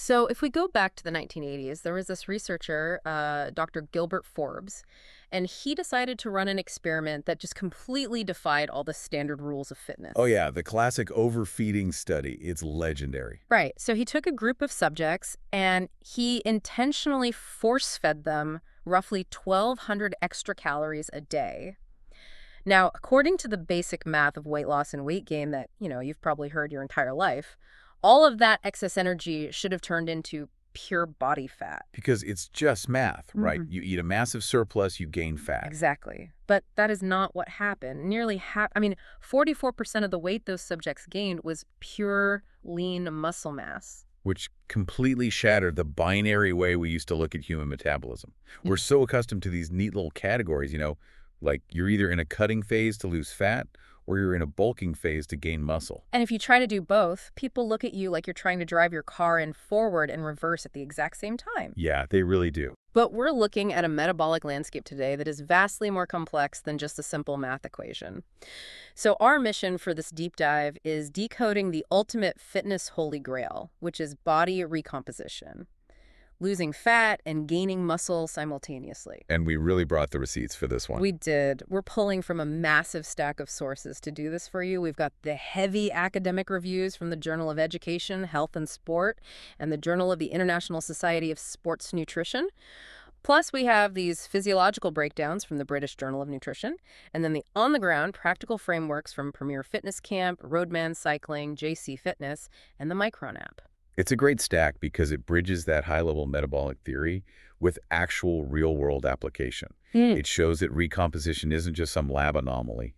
So if we go back to the 1980s, there was this researcher, Dr. Gilbert Forbes, and he decided to run an experiment that just completely defied all the standard rules of Oh fitness. yeah, the classic overfeeding study. It's legendary. Right. So he took a group of subjects and he intentionally force-fed them roughly 1,200 extra calories a day. Now, according to the basic math of weight loss and weight gain that, you've probably heard your entire life, all of that excess energy should have turned into pure body fat. Because it's just math, right? Mhm. You eat a massive surplus, you gain fat. Exactly. But that is not what happened. Nearly half, 44% of the weight those subjects gained was pure lean muscle mass. Which completely shattered the binary way we used to look at human metabolism. We're so accustomed to these neat little categories, like you're either in a cutting phase to lose fat or you're in a bulking phase to gain muscle. And if you try to do both, people look at you like you're trying to drive your car in forward and reverse at the exact same time. Yeah, they really do. But we're looking at a metabolic landscape today that is vastly more complex than just a simple math equation. So our mission for this deep dive is decoding the ultimate fitness holy grail, which is body recomposition, losing fat and gaining muscle simultaneously. And we really brought the receipts for this one. We did. We're pulling from a massive stack of sources to do this for you. We've got the heavy academic reviews from the Journal of Education, Health and Sport, and the Journal of the International Society of Sports Nutrition. Plus, we have these physiological breakdowns from the British Journal of Nutrition, and then the on-the-ground practical frameworks from Premier Fitness Camp, Roadman Cycling, JC Fitness, and the Micron app. It's a great stack because it bridges that high-level metabolic theory with actual real-world application. It shows that recomposition isn't just some lab anomaly.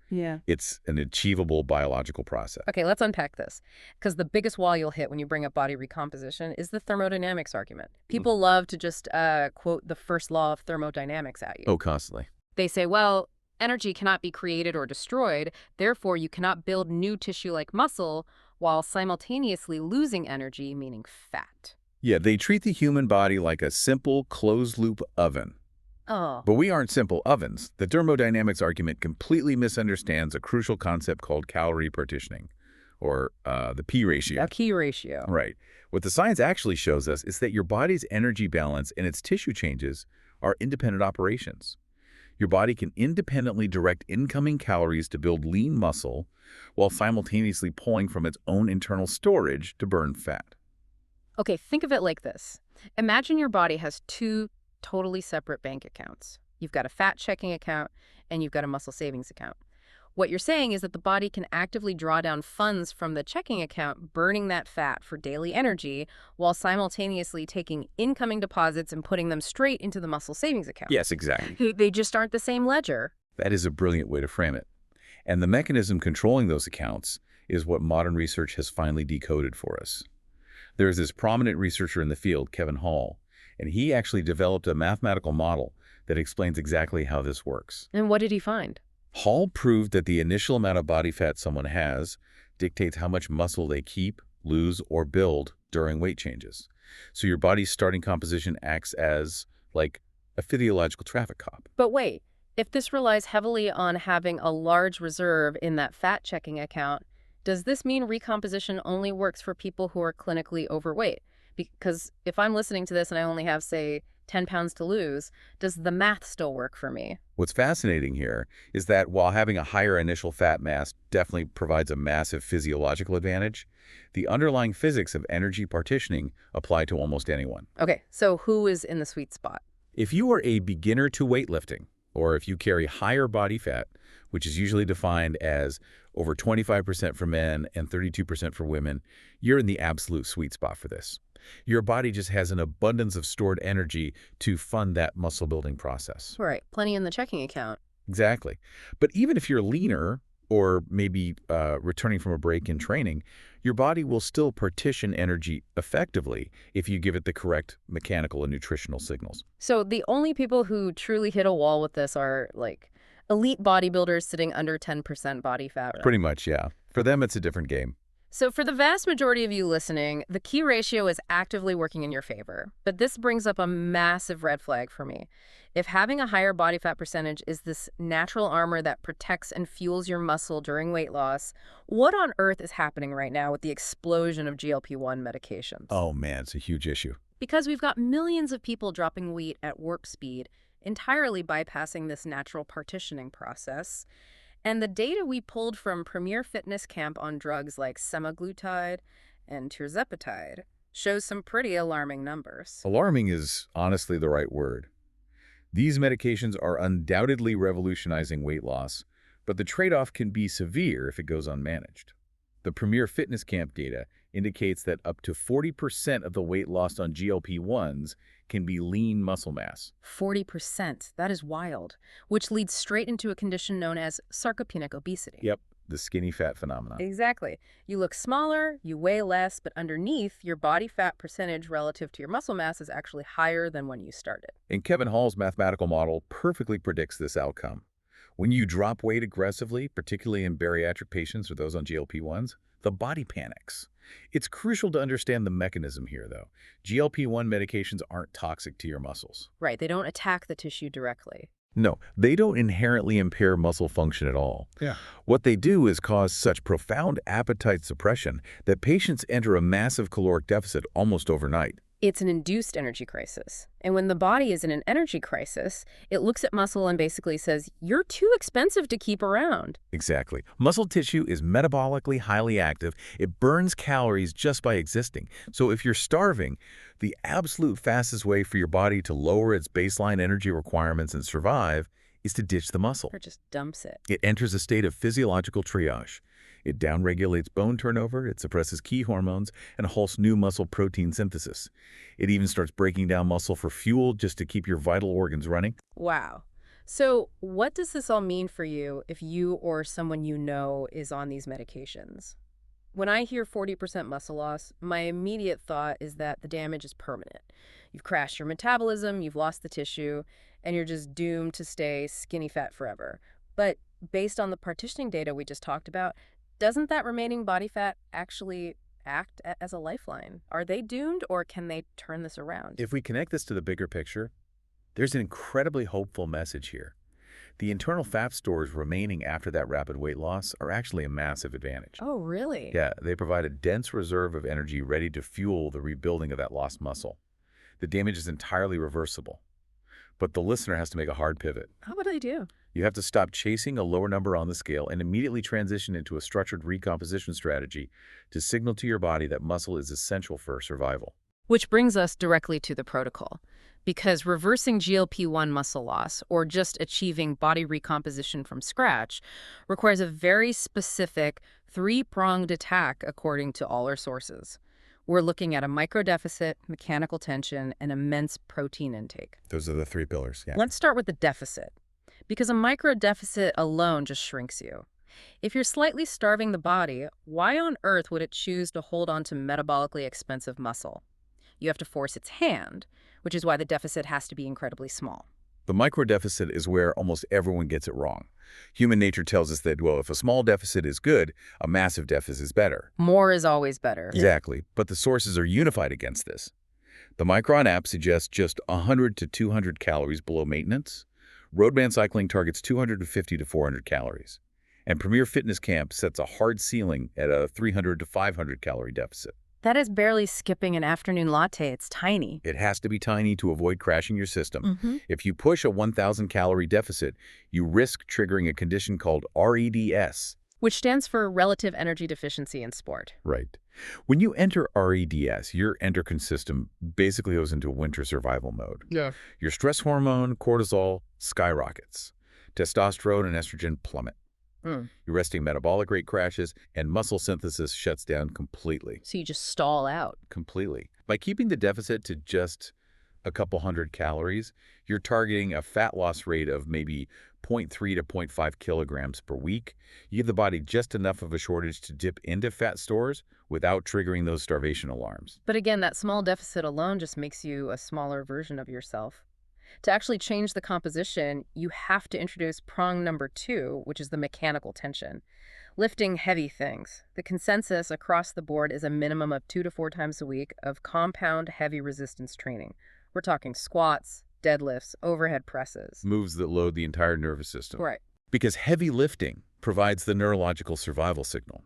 Yeah. It's an achievable biological process. Okay, let's unpack this. Because the biggest wall you'll hit when you bring up body recomposition is the thermodynamics argument. People love to just quote the first law of thermodynamics at you. Oh, constantly. They say, well, energy cannot be created or destroyed, therefore you cannot build new tissue like muscle while simultaneously losing energy, meaning fat. Yeah, they treat the human body like a simple closed-loop oven. Oh. But we aren't simple ovens. The thermodynamics argument completely misunderstands a crucial concept called calorie partitioning, or the P ratio. A key ratio. Right. What the science actually shows us is that your body's energy balance and its tissue changes are independent operations. Your body can independently direct incoming calories to build lean muscle while simultaneously pulling from its own internal storage to burn fat. Okay, think of it like this. Imagine your body has two totally separate bank accounts. You've got a fat checking account and you've got a muscle savings account. What you're saying is that the body can actively draw down funds from the checking account, burning that fat for daily energy, while simultaneously taking incoming deposits and putting them straight into the muscle savings account. Yes, exactly. They just aren't the same ledger. That is a brilliant way to frame it. And the mechanism controlling those accounts is what modern research has finally decoded for us. There is this prominent researcher in the field, Kevin Hall, and he actually developed a mathematical model that explains exactly how this works. And what did he find? Hall proved that the initial amount of body fat someone has dictates how much muscle they keep, lose, or build during weight changes. So your body's starting composition acts as, like, a physiological traffic cop. But wait, if this relies heavily on having a large reserve in that fat checking account, does this mean recomposition only works for people who are clinically overweight? Because if I'm listening to this and I only have, say, 10 pounds to lose, does the math still work for me? What's fascinating here is that while having a higher initial fat mass definitely provides a massive physiological advantage, the underlying physics of energy partitioning apply to almost anyone. Okay, so who is in the sweet spot? If you are a beginner to weightlifting, or if you carry higher body fat, which is usually defined as over 25% for men and 32% for women, you're in the absolute sweet spot for this. Your body just has an abundance of stored energy to fund that muscle building process. Right, plenty in the checking account. Exactly. But even if you're leaner or maybe returning from a break in training, your body will still partition energy effectively if you give it the correct mechanical and nutritional signals. So the only people who truly hit a wall with this are, like, elite bodybuilders sitting under 10% body fat. Right? Pretty much, yeah. For them, it's a different game. So for the vast majority of you listening, the key ratio is actively working in your favor. But this brings up a massive red flag for me. If having a higher body fat percentage is this natural armor that protects and fuels your muscle during weight loss, what on earth is happening right now with the explosion of GLP-1 medications? Oh man, it's a huge issue. Because we've got millions of people dropping weight at warp speed, entirely bypassing this natural partitioning process. And the data we pulled from Premier Fitness Camp on drugs like semaglutide and tirzepatide shows some pretty alarming numbers. Alarming is honestly the right word. These medications are undoubtedly revolutionizing weight loss, but the trade-off can be severe if it goes unmanaged. The Premier Fitness Camp data indicates that up to 40% of the weight lost on GLP-1s can be lean muscle mass. 40%, that is wild, which leads straight into a condition known as sarcopenic obesity. Yep, the skinny fat phenomenon. Exactly. You look smaller, you weigh less, but underneath, your body fat percentage relative to your muscle mass is actually higher than when you started. And Kevin Hall's mathematical model perfectly predicts this outcome. When you drop weight aggressively, particularly in bariatric patients or those on GLP-1s, the body panics. It's crucial to understand the mechanism here, though. GLP-1 medications aren't toxic to your muscles. Right, they don't attack the tissue directly. No, they don't inherently impair muscle function at all. Yeah. What they do is cause such profound appetite suppression that patients enter a massive caloric deficit almost overnight. It's an induced energy crisis. And when the body is in an energy crisis, it looks at muscle and basically says, you're too expensive to keep around. Exactly. Muscle tissue is metabolically highly active. It burns calories just by existing. So if you're starving, the absolute fastest way for your body to lower its baseline energy requirements and survive is to ditch the muscle. Or just dumps it. It enters a state of physiological triage. It downregulates bone turnover, it suppresses key hormones, and halts new muscle protein synthesis. It even starts breaking down muscle for fuel just to keep your vital organs running. Wow. So what does this all mean for you if you or someone you know is on these medications? When I hear 40% muscle loss, my immediate thought is that the damage is permanent. You've crashed your metabolism, you've lost the tissue, and you're just doomed to stay skinny fat forever. But based on the partitioning data we just talked about, doesn't that remaining body fat actually act as a lifeline? Are they doomed, or can they turn this around? If we connect this to the bigger picture, there's an incredibly hopeful message here. The internal fat stores remaining after that rapid weight loss are actually a massive advantage. Oh, really? Yeah, they provide a dense reserve of energy ready to fuel the rebuilding of that lost muscle. The damage is entirely reversible. But the listener has to make a hard pivot. How would I do? You have to stop chasing a lower number on the scale and immediately transition into a structured recomposition strategy to signal to your body that muscle is essential for survival. Which brings us directly to the protocol. Because reversing GLP-1 muscle loss, or just achieving body recomposition from scratch, requires a very specific three-pronged attack according to all our sources. We're looking at a microdeficit, mechanical tension, and immense protein intake. Those are the three pillars. Yeah. Let's start with the deficit, because a microdeficit alone just shrinks you. If you're slightly starving the body, why on earth would it choose to hold on to metabolically expensive muscle? You have to force its hand, which is why the deficit has to be incredibly small. The microdeficit is where almost everyone gets it wrong. Human nature tells us that, well, if a small deficit is good, a massive deficit is better. More is always better. Exactly, but the sources are unified against this. The Micron app suggests just 100 to 200 calories below maintenance. Roadman Cycling targets 250 to 400 calories. And Premier Fitness Camp sets a hard ceiling at a 300 to 500 calorie deficit. That is barely skipping an afternoon latte. It's tiny. It has to be tiny to avoid crashing your system. If you push a 1,000 calorie deficit, you risk triggering a condition called REDS. Which stands for Relative Energy Deficiency in Sport. Right. When you enter REDS, your endocrine system basically goes into winter survival mode. Yeah. Your stress hormone, cortisol, skyrockets. Testosterone and estrogen plummet. Your resting metabolic rate crashes, and muscle synthesis shuts down completely. So you just stall out. Completely. By keeping the deficit to just a couple hundred calories, you're targeting a fat loss rate of maybe 0.3 to 0.5 kilograms per week. You give the body just enough of a shortage to dip into fat stores without triggering those starvation alarms. But again, that small deficit alone just makes you a smaller version of yourself. To actually change the composition, you have to introduce prong number 2, which is the mechanical tension. Lifting heavy things. The consensus across the board is a minimum of 2 to 4 times a week of compound heavy resistance training. We're talking squats, deadlifts, overhead presses. Moves that load the entire nervous system. Right. Because heavy lifting provides the neurological survival signal.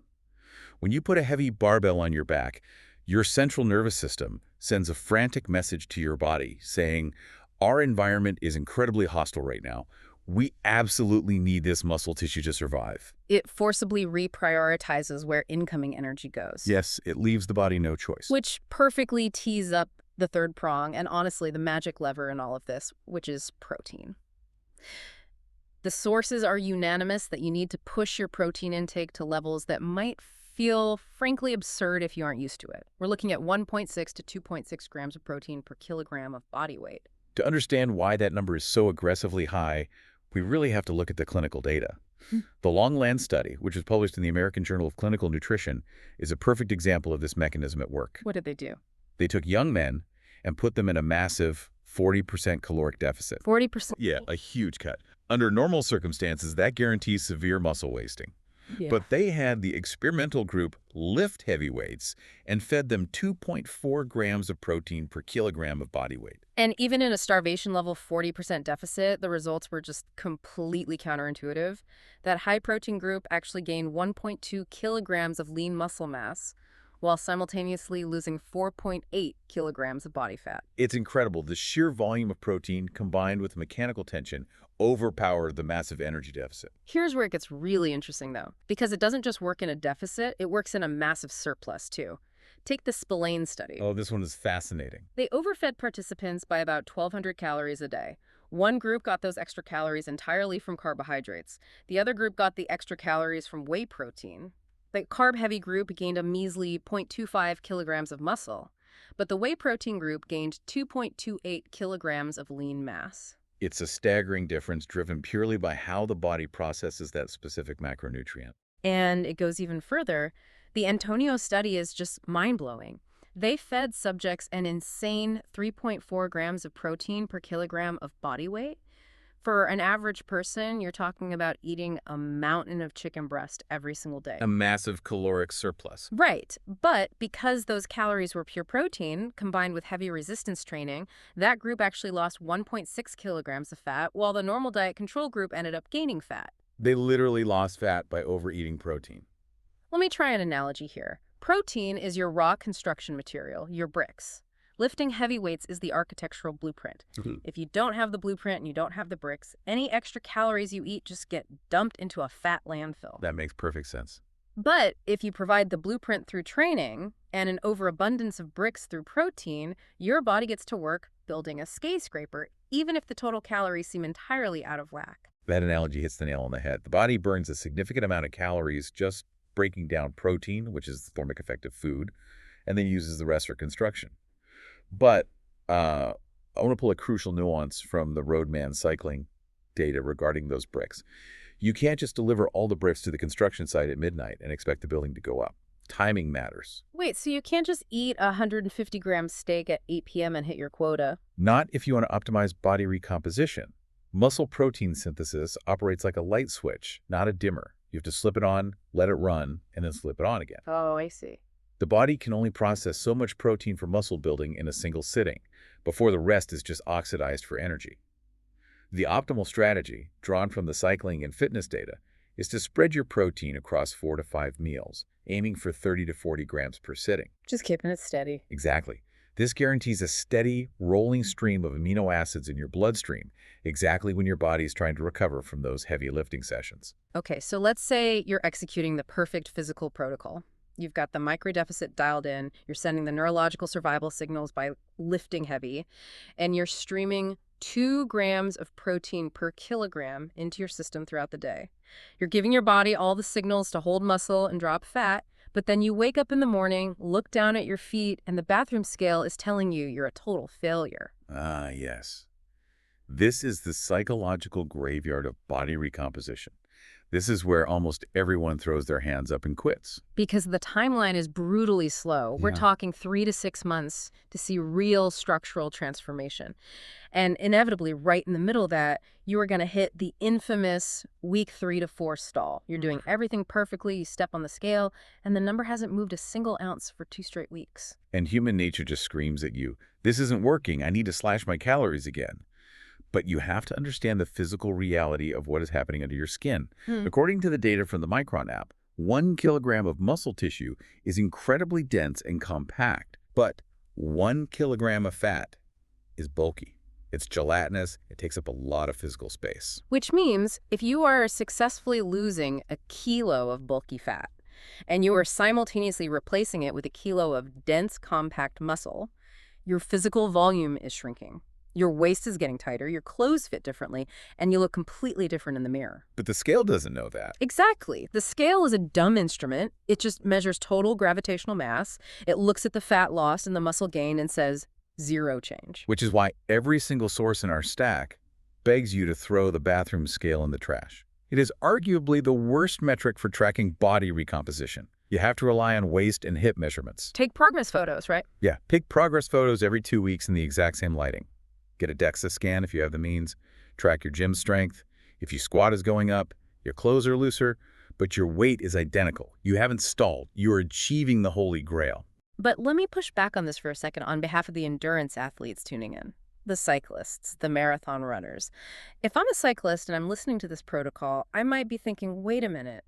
When you put a heavy barbell on your back, your central nervous system sends a frantic message to your body saying, our environment is incredibly hostile right now. We absolutely need this muscle tissue to survive. It forcibly reprioritizes where incoming energy goes. Yes, it leaves the body no choice. Which perfectly tees up the third prong, and honestly, the magic lever in all of this, which is protein. The sources are unanimous that you need to push your protein intake to levels that might feel frankly absurd if you aren't used to it. We're looking at 1.6 to 2.6 grams of protein per kilogram of body weight. To understand why that number is so aggressively high, we really have to look at the clinical data. The Longland study, which was published in the American Journal of Clinical Nutrition, is a perfect example of this mechanism at work. What did they do? They took young men and put them in a massive 40% caloric deficit. 40%? Yeah, a huge cut. Under normal circumstances, that guarantees severe muscle wasting. Yeah. But they had the experimental group lift heavy weights and fed them 2.4 grams of protein per kilogram of body weight. And even in a starvation level 40% deficit, the results were just completely counterintuitive. That high protein group actually gained 1.2 kilograms of lean muscle mass, while simultaneously losing 4.8 kilograms of body fat. It's incredible. The sheer volume of protein combined with mechanical tension overpowered the massive energy deficit. Here's where it gets really interesting, though, because it doesn't just work in a deficit, it works in a massive surplus, too. Take the Spillane study. Oh, this one is fascinating. They overfed participants by about 1,200 calories a day. One group got those extra calories entirely from carbohydrates. The other group got the extra calories from whey protein. The carb-heavy group gained a measly 0.25 kilograms of muscle, but the whey protein group gained 2.28 kilograms of lean mass. It's a staggering difference driven purely by how the body processes that specific macronutrient. And it goes even further. The Antonio study is just mind-blowing. They fed subjects an insane 3.4 grams of protein per kilogram of body weight. For an average person, you're talking about eating a mountain of chicken breast every single day. A massive caloric surplus. Right. But because those calories were pure protein, combined with heavy resistance training, that group actually lost 1.6 kilograms of fat, while the normal diet control group ended up gaining fat. They literally lost fat by overeating protein. Let me try an analogy here. Protein is your raw construction material, your bricks. Lifting heavy weights is the architectural blueprint. If you don't have the blueprint and you don't have the bricks, any extra calories you eat just get dumped into a fat landfill. That makes perfect sense. But if you provide the blueprint through training and an overabundance of bricks through protein, your body gets to work building a skyscraper, even if the total calories seem entirely out of whack. That analogy hits the nail on the head. The body burns a significant amount of calories just breaking down protein, which is the thermic effect of food, and then uses the rest for construction. But I want to pull a crucial nuance from the Roadman cycling data regarding those bricks. You can't just deliver all the bricks to the construction site at midnight and expect the building to go up. Timing matters. Wait, so you can't just eat a 150-gram steak at 8 p.m. and hit your quota? Not if you want to optimize body recomposition. Muscle protein synthesis operates like a light switch, not a dimmer. You have to slip it on, let it run, and then slip it on again. Oh, I see. The body can only process so much protein for muscle building in a single sitting, before the rest is just oxidized for energy. The optimal strategy, drawn from the cycling and fitness data, is to spread your protein across 4 to 5 meals, aiming for 30 to 40 grams per sitting. Just keeping it steady. Exactly. This guarantees a steady, rolling stream of amino acids in your bloodstream, exactly when your body is trying to recover from those heavy lifting sessions. Okay, so let's say you're executing the perfect physical protocol. You've got the microdeficit dialed in, you're sending the neurological survival signals by lifting heavy, and you're streaming 2 grams of protein per kilogram into your system throughout the day. You're giving your body all the signals to hold muscle and drop fat, but then you wake up in the morning, look down at your feet, and the bathroom scale is telling you you're a total failure. Ah, yes. This is the psychological graveyard of body recomposition. This is where almost everyone throws their hands up and quits. Because the timeline is brutally slow. We're Yeah. talking 3 to 6 months to see real structural transformation. And inevitably, right in the middle of that, you are going to hit the infamous week 3 to 4 stall. You're doing everything perfectly, you step on the scale, and the number hasn't moved a single ounce for 2 straight weeks. And human nature just screams at you, this isn't working, I need to slash my calories again. But you have to understand the physical reality of what is happening under your skin. Hmm. According to the data from the Micron app, 1 kilogram of muscle tissue is incredibly dense and compact, but 1 kilogram of fat is bulky. It's gelatinous, it takes up a lot of physical space. Which means if you are successfully losing a kilo of bulky fat, and you are simultaneously replacing it with a kilo of dense, compact muscle, your physical volume is shrinking. Your waist is getting tighter, your clothes fit differently, and you look completely different in the mirror. But the scale doesn't know that. Exactly. The scale is a dumb instrument. It just measures total gravitational mass. It looks at the fat loss and the muscle gain and says, zero change. Which is why every single source in our stack begs you to throw the bathroom scale in the trash. It is arguably the worst metric for tracking body recomposition. You have to rely on waist and hip measurements. Take progress photos, right? Yeah, pick progress photos every 2 weeks in the exact same lighting. Get a DEXA scan if you have the means. Track your gym strength. If your squat is going up, your clothes are looser, but your weight is identical. You haven't stalled. You are achieving the holy grail. But let me push back on this for a second on behalf of the endurance athletes tuning in. The cyclists, the marathon runners. If I'm a cyclist and I'm listening to this protocol, I might be thinking, wait a minute.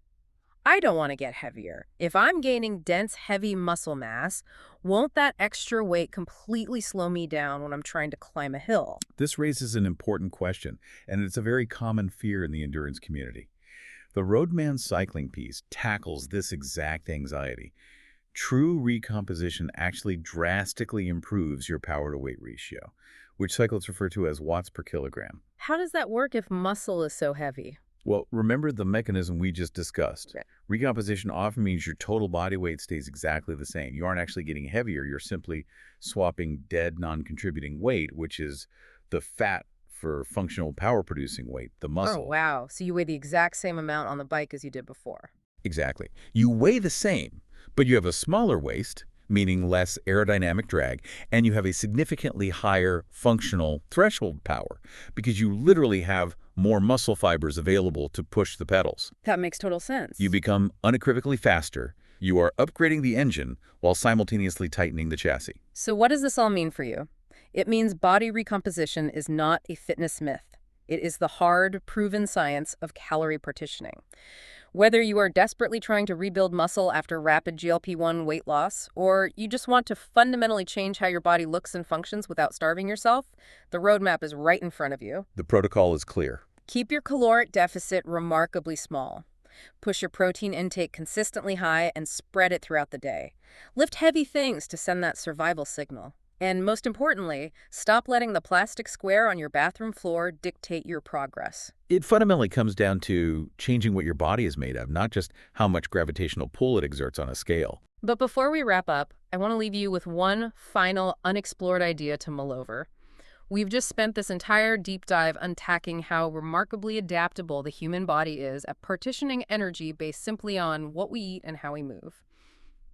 I don't want to get heavier. If I'm gaining dense, heavy muscle mass, won't that extra weight completely slow me down when I'm trying to climb a hill? This raises an important question, and it's a very common fear in the endurance community. The Roadman cycling piece tackles this exact anxiety. True recomposition actually drastically improves your power-to-weight ratio, which cyclists refer to as watts per kilogram. How does that work if muscle is so heavy? Well, remember the mechanism we just discussed. Right. Recomposition often means your total body weight stays exactly the same. You aren't actually getting heavier. You're simply swapping dead, non-contributing weight, which is the fat for functional power-producing weight, the muscle. Oh, wow. So you weigh the exact same amount on the bike as you did before. Exactly. You weigh the same, but you have a smaller waist, meaning less aerodynamic drag, and you have a significantly higher functional threshold power because you literally have more muscle fibers available to push the pedals. That makes total sense. You become unequivocally faster. You are upgrading the engine while simultaneously tightening the chassis. So what does this all mean for you? It means body recomposition is not a fitness myth. It is the hard, proven science of calorie partitioning. Whether you are desperately trying to rebuild muscle after rapid GLP-1 weight loss, or you just want to fundamentally change how your body looks and functions without starving yourself, the roadmap is right in front of you. The protocol is clear. Keep your caloric deficit remarkably small. Push your protein intake consistently high and spread it throughout the day. Lift heavy things to send that survival signal. And most importantly, stop letting the plastic square on your bathroom floor dictate your progress. It fundamentally comes down to changing what your body is made of, not just how much gravitational pull it exerts on a scale. But before we wrap up, I want to leave you with one final unexplored idea to mull over. We've just spent this entire deep dive unpacking how remarkably adaptable the human body is at partitioning energy based simply on what we eat and how we move.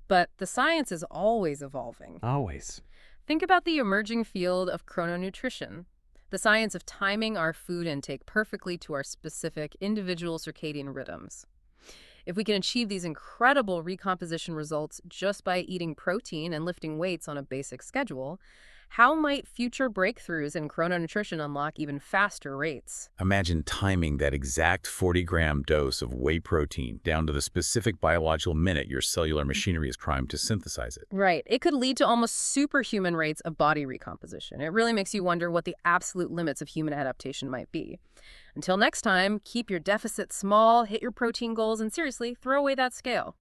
But the science is always evolving. Always. Think about the emerging field of chrononutrition, the science of timing our food intake perfectly to our specific individual circadian rhythms. If we can achieve these incredible recomposition results just by eating protein and lifting weights on a basic schedule, how might future breakthroughs in chrononutrition unlock even faster rates? Imagine timing that exact 40-gram dose of whey protein down to the specific biological minute your cellular machinery is primed to synthesize it. Right. It could lead to almost superhuman rates of body recomposition. It really makes you wonder what the absolute limits of human adaptation might be. Until next time, keep your deficit small, hit your protein goals, and seriously, throw away that scale.